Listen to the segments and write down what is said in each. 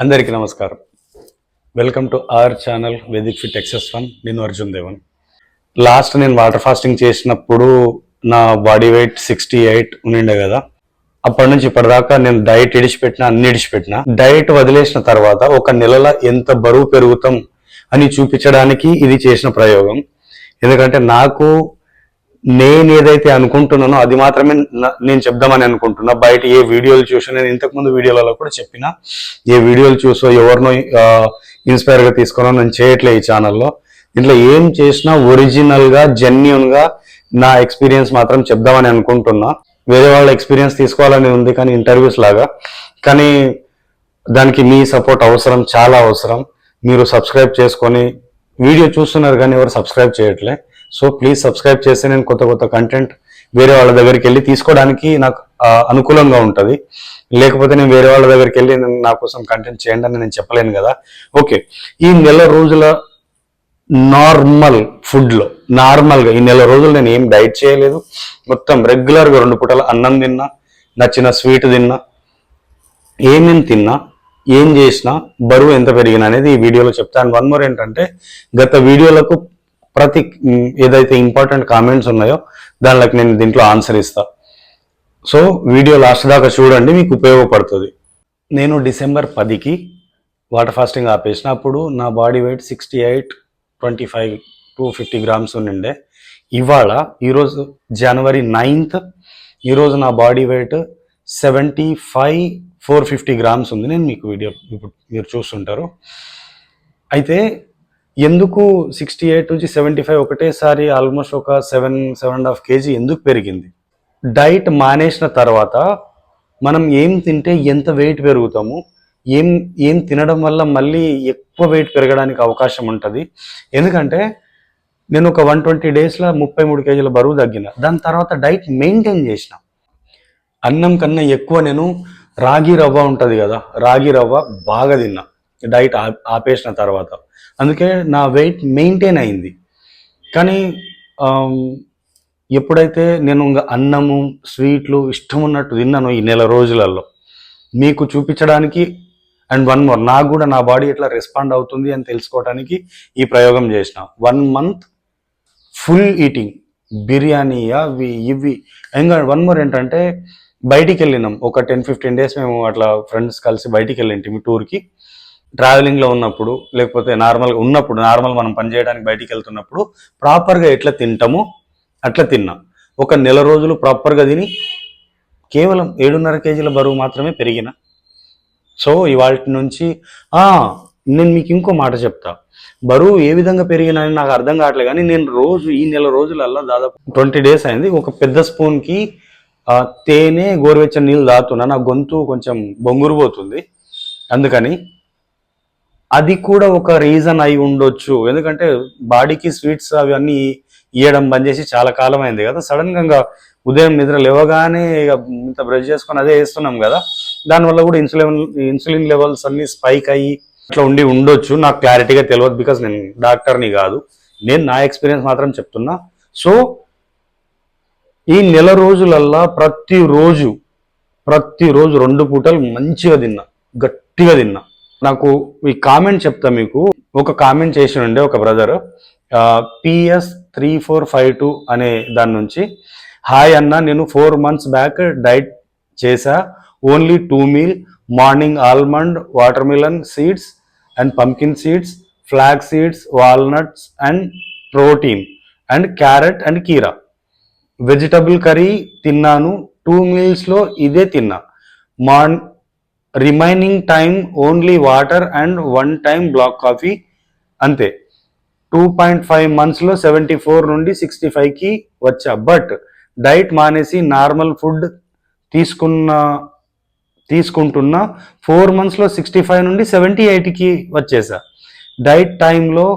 అందరికీ నమస్కారం. Welcome to our channel Vedic fit excess 1. నేను అర్జున్ దేవన్. లాస్ట్ నేను వాటర్ ఫాస్టింగ్ చేసినప్పుడు నా బాడీ వెయిట్ 68 ఉండిండే కదా. అప్పటి నుంచి ఇప్పటిదాకా నేను డైట్ అన్ని ఇడిచిపెట్టినా. డైట్ వదిలేసిన తర్వాత ఒక నెలలో ఎంత బరువు పెరుగుతాం అని చూపించడానికి ఇది చేసిన ప్రయోగం. ఎందుకంటే నాకు నేను ఏదైతే అనుకుంటున్నానో అది మాత్రమే నేను చెప్దామని అనుకుంటున్నా. బయట ఏ వీడియోలు చూసో, నేను ఇంతకుముందు వీడియోలలో కూడా చెప్పిన, ఏ వీడియోలు చూసో ఎవరినో ఇన్స్పైర్గా తీసుకున్నా నేను చేయట్లే ఈ ఛానల్లో. ఇంట్లో ఏం చేసినా ఒరిజినల్గా జెన్యూన్గా నా ఎక్స్పీరియన్స్ మాత్రం చెప్దామని అనుకుంటున్నా. వేరే వాళ్ళ ఎక్స్పీరియన్స్ తీసుకోవాలని ఉంది కానీ ఇంటర్వ్యూస్ లాగా. కానీ దానికి మీ సపోర్ట్ అవసరం, చాలా అవసరం. మీరు సబ్స్క్రైబ్ చేసుకొని వీడియో చూస్తున్నారు కానీ ఎవరు సబ్స్క్రైబ్ చేయట్లే. సో ప్లీజ్ సబ్స్క్రైబ్ చేస్తే నేను కొత్త కంటెంట్ వేరే వాళ్ళ దగ్గరికి వెళ్ళి తీసుకోవడానికి నాకు అనుకూలంగా ఉంటుంది. లేకపోతే నేను వేరే వాళ్ళ దగ్గరికి వెళ్ళి నా కోసం కంటెంట్ చేయండి అని నేను చెప్పలేను కదా. ఓకే, ఈ నెల రోజుల నార్మల్ ఫుడ్లో నార్మల్గా ఈ నెల రోజులు నేను ఏం డైట్ చేయలేదు. మొత్తం రెగ్యులర్గా 2 పూటల అన్నం తిన్నా, నచ్చిన స్వీట్ తిన్నా, ఏమేమి తిన్నా, ఏం చేసినా, బరువు ఎంత పెరిగినా అనేది ఈ వీడియోలో చెప్తాను. వన్ మోర్ ఏంటంటే, గత వీడియోలకు ప్రతి ఏదైతే ఇంపార్టెంట్ కామెంట్స్ ఉన్నాయో దానిలోకి నేను దీంట్లో ఆన్సర్ ఇస్తా. సో వీడియో లాస్ట్ దాకా చూడండి, మీకు ఉపయోగపడుతుంది. నేను డిసెంబర్ 10కి వాటర్ ఫాస్టింగ్ ఆపేసిన. అప్పుడు నా బాడీ వెయిట్ 68, 25 to 50 గ్రామ్స్ ఉండే. ఈరోజు జనవరి 9th, ఈరోజు నా బాడీ వెయిట్ 75, 450 గ్రామ్స్ ఉంది. నేను మీకు వీడియో ఇప్పుడు మీరు చూస్తుంటారు. అయితే ఎందుకు 68 నుంచి 75 ఒకటేసారి ఆల్మోస్ట్ ఒక 7.5 kg ఎందుకు పెరిగింది? డైట్ మానేసిన తర్వాత మనం ఏం తింటే ఎంత వెయిట్ పెరుగుతాము, ఏం తినడం వల్ల మళ్ళీ ఎక్కువ వెయిట్ పెరగడానికి అవకాశం ఉంటుంది. ఎందుకంటే నేను ఒక 120 డేస్లో 33 kgల బరువు తగ్గిన. దాని తర్వాత డైట్ మెయింటైన్ చేసిన. అన్నం కన్నా ఎక్కువ నేను రాగి రవ్వ ఉంటుంది కదా, రాగి రవ్వ బాగా తిన్నా డైట్ ఆపేసిన తర్వాత. అందుకే నా వెయిట్ మెయింటైన్ అయింది. కానీ ఎప్పుడైతే నేను ఇంకా అన్నము, స్వీట్లు ఇష్టం ఉన్నట్టు తిన్నాను ఈ నెల రోజులలో, మీకు చూపించడానికి అండ్ వన్ మోర్, నాకు కూడా నా బాడీ ఎట్లా రెస్పాండ్ అవుతుంది అని తెలుసుకోవడానికి ఈ ప్రయోగం చేసిన. 1 month ఫుల్ ఈటింగ్, బిర్యానీ అవి ఇవి. ఇంకా వన్ మోర్ ఏంటంటే, బయటికి వెళ్ళినాం ఒక 10-15 days. మేము అట్లా ఫ్రెండ్స్ కలిసి బయటికి వెళ్ళింటిమి టూర్కి. ట్రావెలింగ్లో ఉన్నప్పుడు, లేకపోతే నార్మల్ మనం పని చేయడానికి బయటికి వెళ్తున్నప్పుడు ప్రాపర్గా ఎట్లా తింటామో అట్లా తిన్నా. ఒక నెల రోజులు ప్రాపర్గా తిని కేవలం 7.5 kgల బరువు మాత్రమే పెరిగిన. సో ఇవాళ నుంచి నేను మీకు ఇంకో మాట చెప్తా. బరువు ఏ విధంగా పెరిగినని నాకు అర్థం కావట్లేదు. కానీ నేను ఈ నెల రోజులల్లో దాదాపు 20 days అయింది, ఒక పెద్ద స్పూన్కి తేనె, గోరువెచ్చని నీళ్ళు తాగుతున్నా. నా గొంతు కొంచెం బొంగురు పోతుంది. అందుకని అది కూడా ఒక రీజన్ అయి ఉండొచ్చు. ఎందుకంటే బాడీకి స్వీట్స్ అవన్నీ ఇవ్వడం బంద్ చేసి చాలా కాలం అయింది కదా. సడన్గా ఉదయం నిద్ర లేవగానే ఇంత బ్రష్ చేసుకొని అదే వేస్తున్నాం కదా, దానివల్ల కూడా ఇన్సులిన్ లెవెల్స్ అన్ని స్పైక్ అయ్యి అట్లా ఉండొచ్చు. నాకు క్లారిటీగా తెలియదు, బికాజ్ నేను డాక్టర్ని కాదు. నేను నా ఎక్స్పీరియన్స్ మాత్రం చెప్తున్నా. సో ఈ నెల రోజులల్లా ప్రతిరోజు 2 పూటలు మంచిగా తిన్నా, గట్టిగా తిన్నా. నాకు ఈ కామెంట్ చెప్తా మీకు. ఒక కామెంట్ చేసి ఉండే ఒక బ్రదర్, PS3452 అనే దాని నుంచి, హాయ్ అన్న, నేను 4 months బ్యాక్ డైట్ చేసా. Only 2 meal, morning almond, watermelon seeds and pumpkin seeds, flax seeds, walnuts and protein and carrot and కీరా. వెజిటబుల్ కర్రీ తిన్నాను. 2 mealsలో ఇదే తిన్నా. Remaining time only water and 1 time black coffee, అంతే. 2.5 monthsలో 74 నుండి 65కి వచ్చా. బట్ డైట్ మానేసి నార్మల్ ఫుడ్ తీసుకుంటున్నా. 4 monthsలో 65 నుండి 78కి వచ్చేసా. డైట్ టైంలో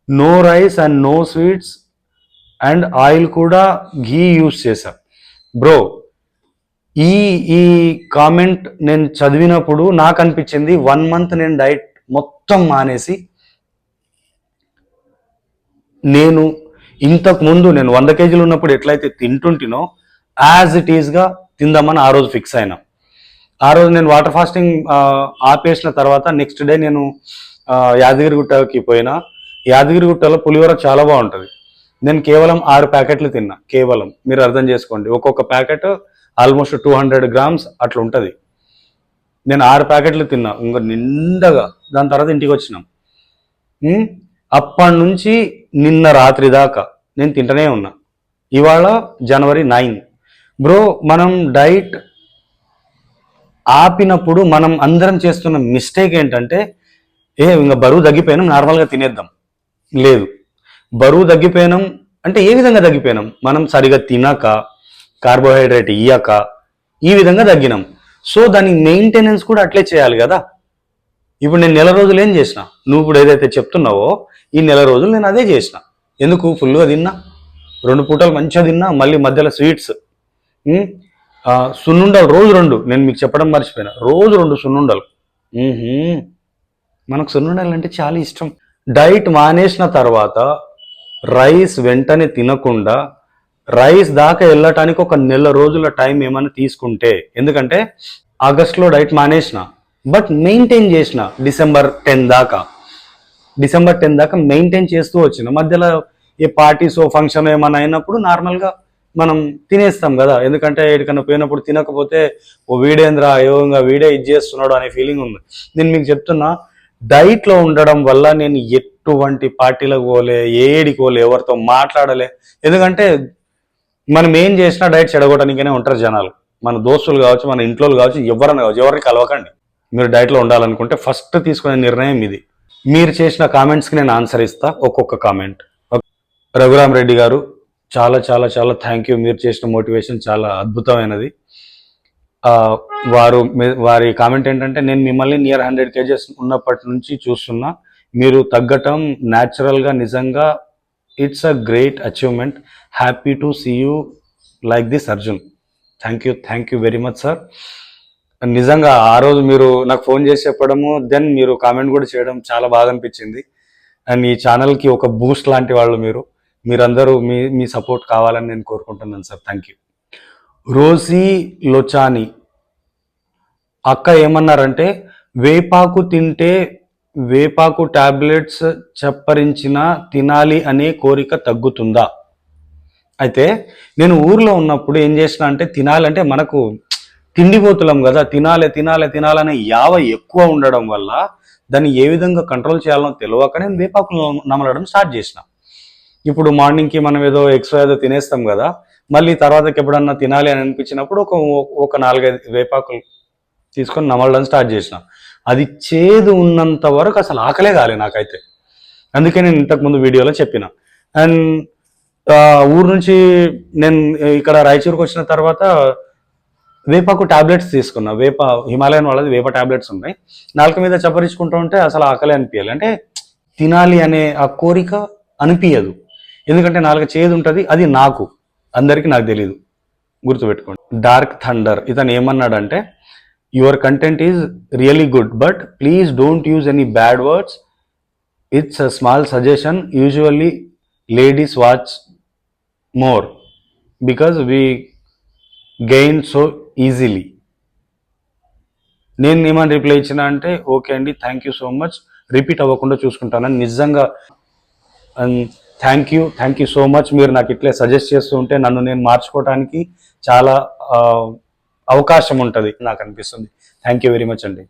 no rice and no sweets and oil కూడా ఘీ యూస్ చేశా. బ్రో, ఈ కామెంట్ నేను చదివినప్పుడు నాకు అనిపించింది, 1 month నేను డైట్ మొత్తం మానేసి, నేను ఇంతకుముందు నేను 100 kgలు ఉన్నప్పుడు ఎట్లయితే తింటుంటినో యాజ్ ఇట్ ఈస్గా తిందామని ఆ రోజు ఫిక్స్ అయినా. ఆ రోజు నేను వాటర్ ఫాస్టింగ్ ఆపేసిన తర్వాత నెక్స్ట్ డే నేను యాదగిరిగుట్టకి పోయినా. యాదగిరిగుట్టలో పులిహోర చాలా బాగుంటుంది. నేను కేవలం 6 ప్యాకెట్లు తిన్నా. కేవలం మీరు అర్థం చేసుకోండి, ఒక్కొక్క ప్యాకెట్ ఆల్మోస్ట్ 200 grams అట్లా ఉంటుంది. నేను 6 ప్యాకెట్లు తిన్నా ఇంకా నిండగా. దాని తర్వాత ఇంటికి వచ్చినాం. అప్పటి నుంచి నిన్న రాత్రి దాకా నేను తింటూనే ఉన్నా. ఇవాళ January 9. బ్రో, మనం డైట్ ఆపినప్పుడు మనం అందరం చేస్తున్న మిస్టేక్ ఏంటంటే, ఇంకా బరువు తగ్గిపోయినాం నార్మల్గా తినేద్దాం. లేదు, బరువు తగ్గిపోయినాం అంటే ఏ విధంగా తగ్గిపోయినాం? మనం సరిగా తినక, కార్బోహైడ్రేట్ ఇయ్యక ఈ విధంగా తగ్గినాం. సో దాని మెయింటెనెన్స్ కూడా అట్లే చేయాలి కదా. ఇప్పుడు నేను నెల రోజులు ఏం చేసిన, నువ్వు ఇప్పుడు ఏదైతే చెప్తున్నావో ఈ నెల రోజులు నేను అదే చేసిన. ఎందుకు? ఫుల్గా తిన్నా, 2 పూటలు మంచిగా తిన్నా, మళ్ళీ మధ్యలో స్వీట్స్, సున్నుండలు రోజు 2. నేను మీకు చెప్పడం మర్చిపోయినా, రోజు 2 సున్నుండలు. మనకు సున్నుండలు అంటే చాలా ఇష్టం. డైట్ మానేసిన తర్వాత రైస్ వెంటనే తినకుండా రైస్ దాకా వెళ్ళటానికి ఒక నెల రోజుల టైం ఏమైనా తీసుకుంటే, ఎందుకంటే ఆగస్ట్లో డైట్ మానేసిన బట్ మెయింటైన్ చేసిన డిసెంబర్ 10 దాకా మెయింటైన్ చేస్తూ వచ్చిన. మధ్యలో ఏ పార్టీస్ ఫంక్షన్ ఏమైనా అయినప్పుడు నార్మల్గా మనం తినేస్తాం కదా, ఎందుకంటే ఎక్కడికన్నా పోయినప్పుడు తినకపోతే ఓ వీడేంద్రా యోగంగా వీడే ఇది చేస్తున్నాడు అనే ఫీలింగ్ ఉంది. నేను మీకు చెప్తున్నా, డైట్లో ఉండడం వల్ల నేను ఎటువంటి పార్టీలకు పోలే, ఏడికి పోలే, ఎవరితో మాట్లాడలే. ఎందుకంటే మనం ఏం చేసినా డైట్ చెడగొట్టడానికనే ఉంటారు జనాలు. మన దోస్తులు కావచ్చు, మన ఇంట్లో కావచ్చు, ఎవరన్నా కావచ్చు, ఎవరిని కలవకండి. మీరు డైట్లో ఉండాలనుకుంటే ఫస్ట్ తీసుకునే నిర్ణయం ఇది. మీరు చేసిన కామెంట్స్కి నేను ఆన్సర్ ఇస్తా, ఒక్కొక్క కామెంట్. రఘురామ్ రెడ్డి గారు, చాలా చాలా చాలా థ్యాంక్ యూ. మీరు చేసిన మోటివేషన్ చాలా అద్భుతమైనది. వారి కామెంట్ ఏంటంటే, నేను మిమ్మల్ని నియర్ 100 kgs ఉన్నప్పటి నుంచి చూస్తున్నా, మీరు తగ్గటం న్యాచురల్గా నిజంగా it's a great achievement. Happy to see you like this Arjun. Thank you very much sir. నిజంగా ఆ రోజు మీరు నాకు ఫోన్ చేసి చెప్పడము, దెన్ మీరు కామెంట్ కూడా చేయడం చాలా బాగా అనిపించింది. అండ్ ఈ ఛానల్కి ఒక బూస్ట్ లాంటి వాళ్ళు మీరందరూ మీ సపోర్ట్ కావాలని నేను కోరుకుంటున్నాను సార్. Thank you. రోజీ లోచాని అక్క ఏమన్నారంటే, వేపాకు తింటే వేపాకు టాబ్లెట్స్ చప్పరించినా తినాలి అనే కోరిక తగ్గుతుందా? అయితే నేను ఊర్లో ఉన్నప్పుడు ఏం చేసిన అంటే, తినాలంటే మనకు తిండిపోతున్నాం కదా, తినాలనే యావ ఎక్కువ ఉండడం వల్ల దాన్ని ఏ విధంగా కంట్రోల్ చేయాలనో తెలియక నేను వేపాకులు నమలడం స్టార్ట్ చేసిన. ఇప్పుడు మార్నింగ్కి మనం ఏదో ఏదో తినేస్తాం కదా, మళ్ళీ తర్వాతకి ఎప్పుడన్నా తినాలి అని అనిపించినప్పుడు ఒక 4-5 వేపాకులు తీసుకొని నమలడం స్టార్ట్ చేసిన. అది చేదు ఉన్నంత వరకు అసలు ఆకలే కాలే నాకైతే. అందుకే నేను ఇంతకుముందు వీడియోలో చెప్పిన. అండ్ ఊరు నుంచి నేను ఇక్కడ రాయచూరుకు వచ్చిన తర్వాత వేపాకు టాబ్లెట్స్ తీసుకున్నా. హిమాలయన్ వాళ్ళది వేప టాబ్లెట్స్ ఉన్నాయి. నాలుక మీద చప్పరించుకుంటూ ఉంటే అసలు ఆకలే అనిపించాలి, అంటే తినాలి అనే ఆ కోరిక అనిపించదు. ఎందుకంటే నాలుక చేదు ఉంటుంది. అది అందరికీ నాకు తెలియదు, గుర్తుపెట్టుకోండి. డార్క్ థండర్ ఇతను ఏమన్నాడంటే, your content is really good but please don't use any bad words. It's a small suggestion. Usually ladies watch more because we gain so easily. నేను ఏమని రిప్లై ఇచ్చిన అంటే, ఓకే అండి, thank you so much, repeat అవ్వకుండా చూసుకుంటానని. నిజంగా thank you so much. మీరు నాకు ఇట్లే సజెస్ట్ చేస్తూ ఉంటే నన్ను నేను మార్చుకోవడానికి చాలా అవకాశం ఉంటుంది నాకు అనిపిస్తుంది. థ్యాంక్ యూ వెరీ మచ్ అండి.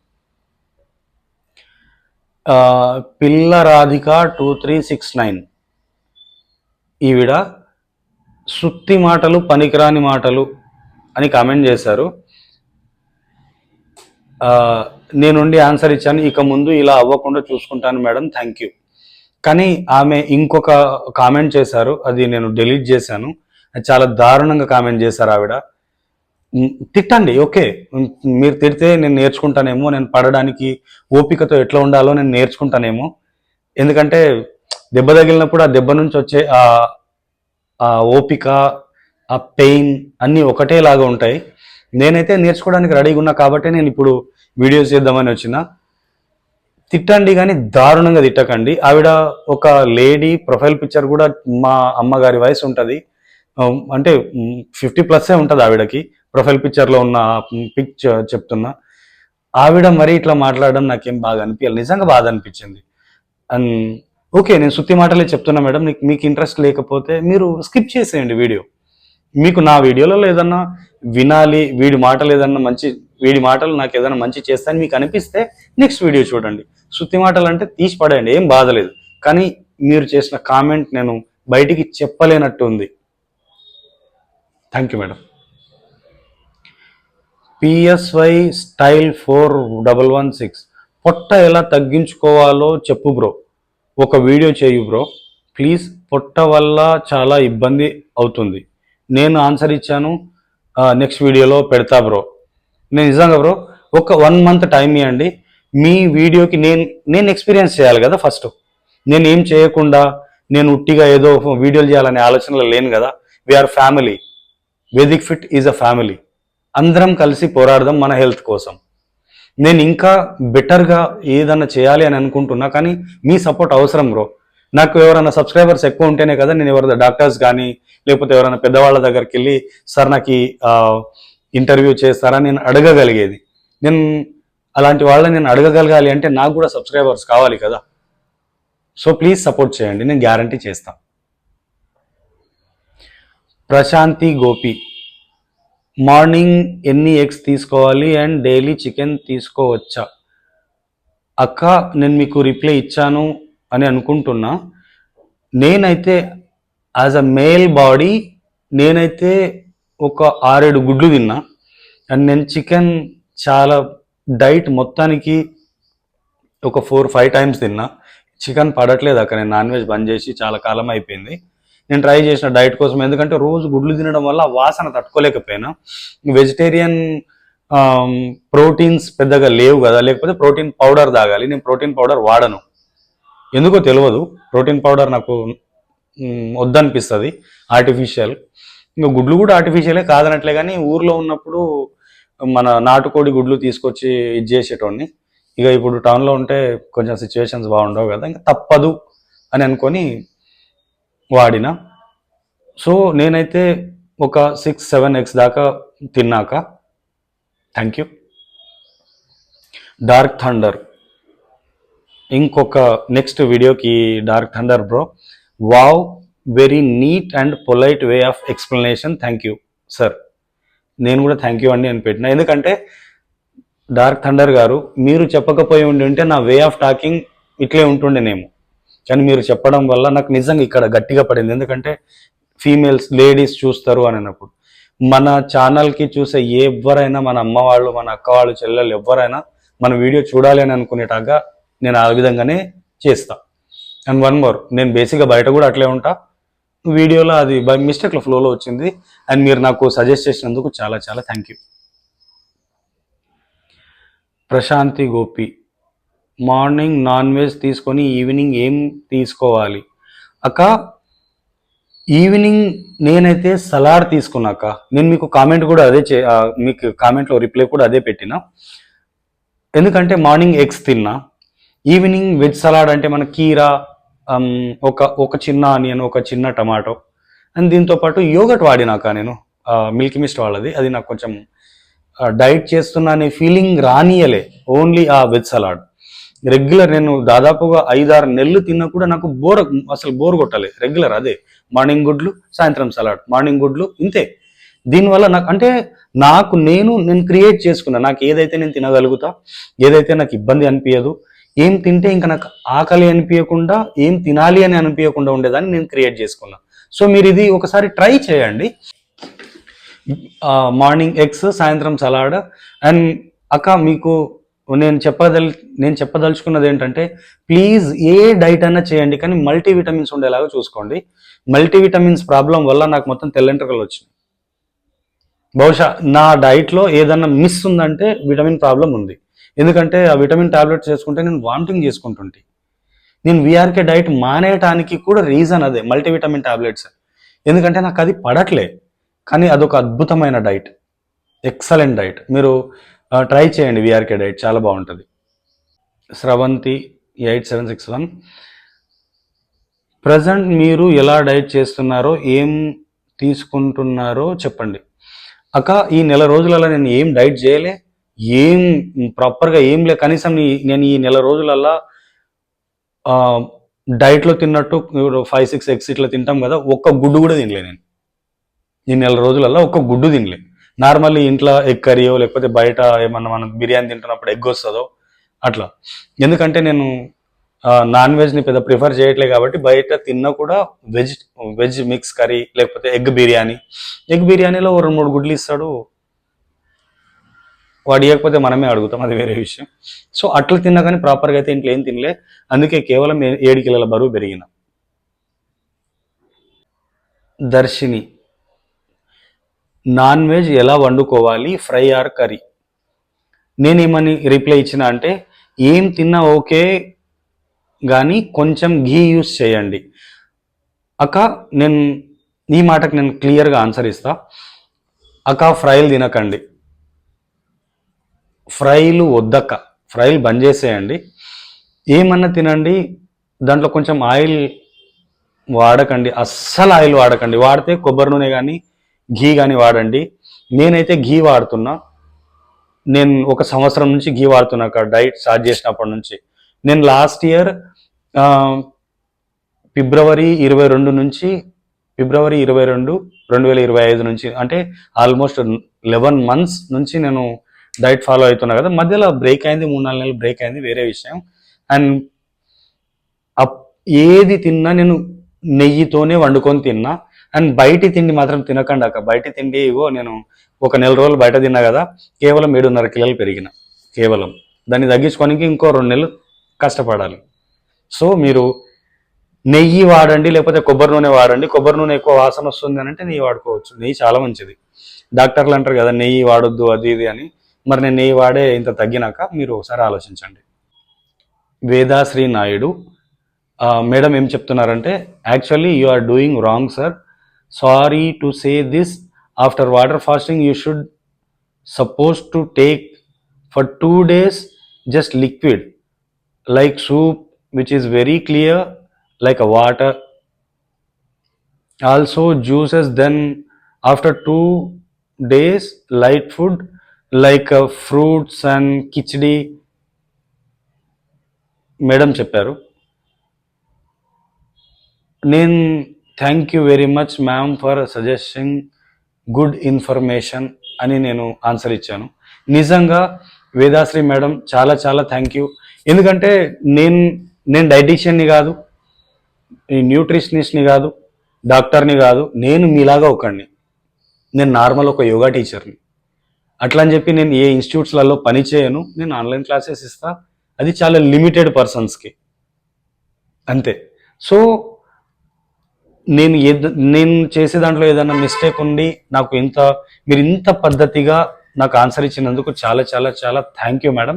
పిల్ల రాధిక 2369 ఈవిడ సుత్తి మాటలు పనికిరాని మాటలు అని కామెంట్ చేశారు. నేనుండి ఆన్సర్ ఇచ్చాను, ఇక ముందు ఇలా అవ్వకుండా చూసుకుంటాను మేడం, థ్యాంక్ యూ. కానీ ఆమె ఇంకొక కామెంట్ చేశారు, అది నేను డిలీట్ చేశాను. చాలా దారుణంగా కామెంట్ చేశారు ఆవిడ. తిట్టండి, ఓకే, మీరు తిడితే నేను నేర్చుకుంటానేమో, నేను పడడానికి ఓపికతో ఎట్లా ఉండాలో నేను నేర్చుకుంటానేమో. ఎందుకంటే దెబ్బ తగిలినప్పుడు ఆ దెబ్బ నుంచి వచ్చే ఆ ఓపిక, ఆ పెయిన్ అన్నీ ఒకటేలాగా ఉంటాయి. నేనైతే నేర్చుకోవడానికి రెడీగా ఉన్నా కాబట్టి నేను ఇప్పుడు వీడియోస్ చేద్దామని వచ్చిన. తిట్టండి కానీ దారుణంగా తిట్టకండి. ఆవిడ ఒక లేడీ, ప్రొఫైల్ పిక్చర్ కూడా మా అమ్మగారి వయసు ఉంటుంది, అంటే 50+ ఉంటుంది ఆవిడకి. ప్రొఫైల్ పిక్చర్లో ఉన్న పిక్చర్ చెప్తున్నా. ఆవిడ మరీ ఇట్లా మాట్లాడడం నాకేం బాగా అనిపించాలి, నిజంగా బాధ అనిపించింది. అండ్ ఓకే, నేను సుత్తి మాటలే చెప్తున్నా మేడం, మీకు ఇంట్రెస్ట్ లేకపోతే మీరు స్కిప్ చేసేయండి వీడియో. మీకు నా వీడియోలో ఏదన్నా వినాలి, వీడి మాటలు నాకు ఏదైనా మంచి చేస్తాయని మీకు అనిపిస్తే నెక్స్ట్ వీడియో చూడండి. సుత్తి మాటలు అంటే తీసి పడేయండి, ఏం బాధలేదు. కానీ మీరు చేసిన కామెంట్ నేను బయటికి చెప్పలేనట్టు ఉంది. Thank you madam. PSY style 4116 పొట్ట ఎలా తగ్గించుకోవాలో చెప్పు బ్రో, ఒక వీడియో చేయు బ్రో ప్లీజ్. పొట్ట వల్ల చాలా ఇబ్బంది అవుతుంది. నేను ఆన్సర్ ఇచ్చాను, నెక్స్ట్ వీడియోలో పెడతా బ్రో. నేను నిజంగా బ్రో ఒక 1 month టైం ఇవ్వండి. మీ వీడియోకి నేను ఎక్స్పీరియన్స్ చేయాలి కదా ఫస్ట్. నేను ఏం చేయకుండా నేను ఉట్టిగా ఏదో వీడియోలు చేయాలనే ఆలోచనలో లేను కదా. We're family, Vedic Fit is a family. అందరం కలిసి పోరాడదాం మన హెల్త్ కోసం. నేను ఇంకా బెటర్గా ఏదన్నా చేయాలి అని అనుకుంటున్నా, కానీ మీ సపోర్ట్ అవసరం బ్రో. నాకు ఎవరైనా సబ్స్క్రైబర్స్ ఎక్కువ ఉంటేనే కదా నేను ఎవరైనా డాక్టర్స్ కానీ లేకపోతే ఎవరైనా పెద్దవాళ్ళ దగ్గరికి వెళ్ళి సార్ నాకు ఇంటర్వ్యూ చేస్తారా నేను అడగగలిగేది. నేను అలాంటి వాళ్ళని నేను అడగగలగాలి అంటే నాకు కూడా సబ్స్క్రైబర్స్ కావాలి కదా. సో ప్లీజ్ సపోర్ట్ చేయండి, నేను గ్యారంటీ చేస్తాను. ప్రశాంతి గోపి, మార్నింగ్ ఎన్ని ఎగ్స్ తీసుకోవాలి అండ్ డైలీ చికెన్ తీసుకోవచ్చా? అక్క నేను మీకు రిప్లై ఇచ్చాను అని అనుకుంటున్నా. నేనైతే యాజ్ అ మేల్ బాడీ నేనైతే ఒక 6-7 గుడ్లు తిన్నా. అండ్ నేను చికెన్ చాలా డైట్ మొత్తానికి ఒక 4-5 times తిన్నా. చికెన్ పడట్లేదు అక్కడ, నేను నాన్ వెజ్ బంద్ చేసి చాలా కాలం అయిపోయింది. నేను ట్రై చేసిన డైట్ కోసం, ఎందుకంటే రోజు గుడ్లు తినడం వల్ల వాసన తట్టుకోలేకపోయినా. వెజిటేరియన్ ప్రోటీన్స్ పెద్దగా లేవు కదా, లేకపోతే ప్రోటీన్ పౌడర్ తాగాలి. నేను ప్రోటీన్ పౌడర్ వాడను, ఎందుకో తెలియదు. ప్రోటీన్ పౌడర్ నాకు వద్దనిపిస్తుంది, ఆర్టిఫిషియల్. ఇంకా గుడ్లు కూడా ఆర్టిఫిషియలే కాదనట్లే, కానీ ఊర్లో ఉన్నప్పుడు మన నాటుకోడి గుడ్లు తీసుకొచ్చి ఇది చేసేటోడిని. ఇక ఇప్పుడు టౌన్లో ఉంటే కొంచెం సిచ్యువేషన్స్ బాగుండవు కదా, ఇంకా తప్పదు అని అనుకొని వాడిన. సో నేనైతే ఒక 6-7 eggs దాకా తిన్నాక. Thank you. డార్క్ థండర్, ఇంకొక నెక్స్ట్ వీడియోకి dark thunder bro, wow very neat and polite way of explanation, thank you sir. నేను కూడా థ్యాంక్ యూ అండి అని పెట్టిన, ఎందుకంటే డార్క్ థండర్ గారు మీరు చెప్పకపోయి ఉంటే నా వే ఆఫ్ టాకింగ్ ఇట్లే ఉంటుండేనేమో. కానీ మీరు చెప్పడం వల్ల నాకు నిజంగా ఇక్కడ గట్టిగా పడింది. ఎందుకంటే ఫీమేల్స్, లేడీస్ చూస్తారు అని అన్నప్పుడు మన ఛానల్కి చూసే ఎవరైనా, మన అమ్మ వాళ్ళు, మన అక్క వాళ్ళు, చెల్లెళ్ళు ఎవరైనా మన వీడియో చూడాలి అని అనుకునేటాగా నేను ఆ విధంగానే చేస్తా. అండ్ వన్ మోర్, నేను బేసిక్గా బయట కూడా అట్లే ఉంటా. వీడియోలో అది బై మిస్టేక్లో ఫ్లోలో వచ్చింది. అండ్ మీరు నాకు సజెస్ట్ చేసినందుకు చాలా చాలా thank you. Prashanthi Gopi, morning non veg తీసుకొని ఈవినింగ్ ఏం తీసుకోవాలి అక్క? ఈవినింగ్ నేనైతే సలాడ్ తీసుకున్నాక, నేను మీకు కామెంట్ కూడా అదే మీకు కామెంట్లో రిప్లై కూడా అదే పెట్టిన. ఎందుకంటే మార్నింగ్ ఎగ్స్ తిన్నా, ఈవినింగ్ వెజ్ సలాడ్ అంటే మన కీరా, ఒక చిన్న ఆనియన్, ఒక చిన్న టమాటో, అండ్ దీంతో పాటు యోగట్ వాడినాక నేను మిల్కీ మిస్ట్ వాళ్ళది, అది నాకు కొంచెం డైట్ చేస్తున్నా అనే ఫీలింగ్ రానియలే. ఓన్లీ ఆ వెజ్ సలాడ్ రెగ్యులర్ నేను దాదాపుగా 5-6 నెలలు తిన్నా కూడా నాకు అసలు బోర్ కొట్టలే. రెగ్యులర్ అదే, మార్నింగ్ గుడ్లు, సాయంత్రం సలాడ్, మార్నింగ్ గుడ్లు, ఇంతే. దీనివల్ల నాకు నేను క్రియేట్ చేసుకున్నా, నాకు ఏదైతే నేను తినగలుగుతా, ఏదైతే నాకు ఇబ్బంది అనిపించదు, ఏం తింటే ఇంకా నాకు ఆకలి అనిపించకుండా, ఏం తినాలి అని అనిపించకుండా ఉండేదాన్ని నేను క్రియేట్ చేసుకున్నా. సో మీరు ఇది ఒకసారి ట్రై చేయండి. మార్నింగ్ ఎగ్స్, సాయంత్రం సలాడ్. అండ్ అక్క మీకు నేను చెప్పదలుచుకున్నది ఏంటంటే, ప్లీజ్ ఏ డైట్ అయినా చేయండి, కానీ మల్టీవిటమిన్స్ ఉండేలాగా చూసుకోండి. మల్టీవిటమిన్స్ ప్రాబ్లం వల్ల నాకు మొత్తం తెల్లంట్రుకలు వచ్చినాయి. బహుశా నా డైట్లో ఏదన్నా మిస్ ఉందంటే విటమిన్ ప్రాబ్లం ఉంది. ఎందుకంటే ఆ విటమిన్ టాబ్లెట్స్ చేసుకుంటే నేను వామిటింగ్ చేసుకుంటుంటే, నేను విఆర్కే డైట్ మానేయటానికి కూడా రీజన్ అదే, మల్టీవిటమిన్ టాబ్లెట్స్. ఎందుకంటే నాకు అది పడట్లే. కానీ అదొక అద్భుతమైన డైట్, ఎక్సలెంట్ డైట్. మీరు ట్రై చేయండి, విఆర్కే డైట్ చాలా బాగుంటుంది. స్రవంతి 8761, ప్రజెంట్ మీరు ఎలా డైట్ చేస్తున్నారో, ఏం తీసుకుంటున్నారో చెప్పండి. అక్క ఈ నెల రోజులలో నేను ఏం డైట్ చేయలే, ఏం ప్రాపర్గా ఏం లే, కనీసం నేను ఈ నెల రోజులల్లా డైట్లో తిన్నట్టు 5-6 ఎగ్స్ ఇట్లా తింటాం కదా, ఒక్క గుడ్డు కూడా తినలే నేను ఈ నెల రోజులల్లో, ఒక్క గుడ్డు తినలే. నార్మల్లీ ఇంట్లో ఎగ్ కర్రీయో లేకపోతే బయట ఏమన్నా మనం బిర్యానీ తింటున్నప్పుడు ఎగ్ వస్తుందో అట్లా. ఎందుకంటే నేను నాన్ వెజ్ని పెద్ద ప్రిఫర్ చేయట్లేదు కాబట్టి బయట తిన్నా కూడా వెజ్ మిక్స్ కర్రీ లేకపోతే ఎగ్ బిర్యానీలో 2-3 గుడ్లు ఇస్తాడు, వాడు ఇవ్వకపోతే మనమే అడుగుతాం, అది వేరే విషయం. సో అట్లా తిన్నా కానీ ప్రాపర్గా అయితే ఇంట్లో ఏం తినలే, అందుకే కేవలం 7 కిలోల బరువు పెరిగిన. దర్శిని, నాన్ వెజ్ ఎలా వండుకోవాలి, ఫ్రై ఆర్ కర్రీ? నేనేమని రిప్లై ఇచ్చిన అంటే, ఏం తిన్నా ఓకే కానీ కొంచెం ఘీ యూస్ చేయండి అక్క. నేను ఈ మాటకు నేను క్లియర్గా ఆన్సర్ ఇస్తా అక్క. ఫ్రైలు తినకండి, ఫ్రైలు వద్దక్క, ఫ్రైలు బంద్ చేసేయండి. ఏమన్నా తినండి, దాంట్లో కొంచెం ఆయిల్ వాడకండి, అస్సలు ఆయిల్ వాడకండి. వాడితే కొబ్బరి నూనె కానీ ఘీ కానీ వాడండి. నేనైతే ఘీ వాడుతున్నా, నేను 1 సంవత్సరం నుంచి ఘీ వాడుతున్నా డైట్ స్టార్ట్ చేసినప్పటి నుంచి. నేను లాస్ట్ ఇయర్ ఫిబ్రవరి 22, 2025 నుంచి, అంటే ఆల్మోస్ట్ 11 months నుంచి నేను డైట్ ఫాలో అవుతున్నా కదా. మధ్యలో బ్రేక్ అయింది, 3-4 నెలలు బ్రేక్ అయింది, వేరే విషయం. అండ్ ఏది తిన్నా నేను నెయ్యితోనే వండుకొని తిన్నా. అండ్ బయటి తిండి మాత్రం తినకండి అక్క. బయట తిండి ఇగో నేను 1 నెల రోజులు బయట తిన్నా కదా, కేవలం 7.5 కిలోలు పెరిగిన. కేవలం దాన్ని తగ్గించుకోనికి ఇంకో 2 నెలలు కష్టపడాలి. సో మీరు నెయ్యి వాడండి, లేకపోతే కొబ్బరి నూనె వాడండి. కొబ్బరి నూనె ఎక్కువ వాసన వస్తుంది అని అంటే నెయ్యి వాడుకోవచ్చు, నెయ్యి చాలా మంచిది. డాక్టర్లు అంటారు కదా నెయ్యి వాడొద్దు అది ఇది అని, మరి నేను నెయ్యి వాడే ఇంత తగ్గినాక మీరు ఒకసారి ఆలోచించండి. వేదాశ్రీ నాయుడు, మేడం ఏం చెప్తున్నారంటే, actually you are doing wrong sir, sorry to say this, after water fasting you should suppose to take for 2 days just liquid like soup which is very clear like a water, also juices, then after 2 days light food like fruits and khichdi. Madam చెప్పారు. నేను thank you very much ma'am for suggesting good information అని నేను answer ఇచ్చాను. నిజంగా Vedasri madam చాలా చాలా thank you. ఎందుకంటే నేను డైటీషియన్ని కాదు, న్యూట్రిషనిస్ట్ని కాదు, డాక్టర్ని కాదు, నేను మీలాగా ఒకడిని. నేను నార్మల్ ఒక యోగా టీచర్ని. అట్లా అని చెప్పి నేను ఏ ఇన్స్టిట్యూట్స్లలో పని చేయను, నేను ఆన్లైన్ క్లాసెస్ ఇస్తా, అది చాలా లిమిటెడ్ పర్సన్స్కి అంతే. సో నేను చేసే దాంట్లో ఏదైనా మిస్టేక్ ఉండి నాకు మీరు ఇంత పద్ధతిగా నాకు ఆన్సర్ ఇచ్చినందుకు చాలా చాలా చాలా థ్యాంక్ యూ మేడం.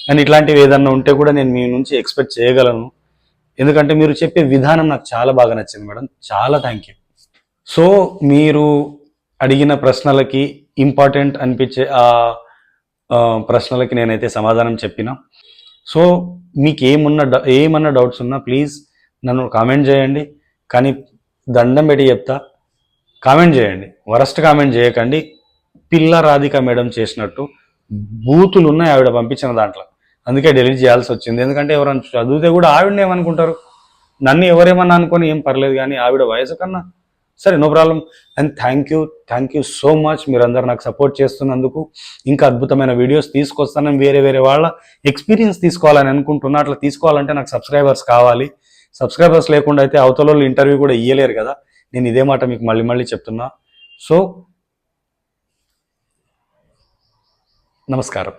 అండ్ ఇట్లాంటివి ఏదన్నా ఉంటే కూడా నేను మీ నుంచి ఎక్స్పెక్ట్ చేయగలను, ఎందుకంటే మీరు చెప్పే విధానం నాకు చాలా బాగా నచ్చింది మేడం, చాలా థ్యాంక్ యూ. సో మీరు అడిగిన ప్రశ్నలకి, ఇంపార్టెంట్ అనిపించే ప్రశ్నలకి నేనైతే సమాధానం చెప్పిన. సో మీకు ఏమన్నా డౌట్స్ ఉన్నా ప్లీజ్ నన్ను కామెంట్ చేయండి, కానీ దండం పెట్టి చెప్తా, కామెంట్ చేయండి, వరస్ట్ కామెంట్ చేయకండి. పిల్ల రాధిక మేడం చేసినట్టు బూతులు ఉన్నాయి ఆవిడ పంపించిన దాంట్లో, అందుకే డిలీట్ చేయాల్సి వచ్చింది. ఎందుకంటే ఎవరైనా చదివితే కూడా ఆవిడని ఏమనుకుంటారు, నన్ను ఎవరేమన్నా అనుకొని ఏం పర్లేదు, కానీ ఆవిడ వయసు కన్నా సరే no problem. And thank you so much, మీరందరూ నాకు సపోర్ట్ చేస్తున్నందుకు. ఇంకా అద్భుతమైన వీడియోస్ తీసుకొస్తానని, వేరే వాళ్ళ ఎక్స్పీరియన్స్ తీసుకోవాలని అనుకుంటున్నా. అట్లా తీసుకోవాలంటే నాకు సబ్స్క్రైబర్స్ కావాలి. సబ్స్క్రైబర్స్ లేకుండా అయితే అవతల ఇంటర్వ్యూ కూడా ఇయ్యలేరు కదా. నేను ఇదే మాట మీకు మళ్ళీ చెప్తున్నా. సో నమస్కారం.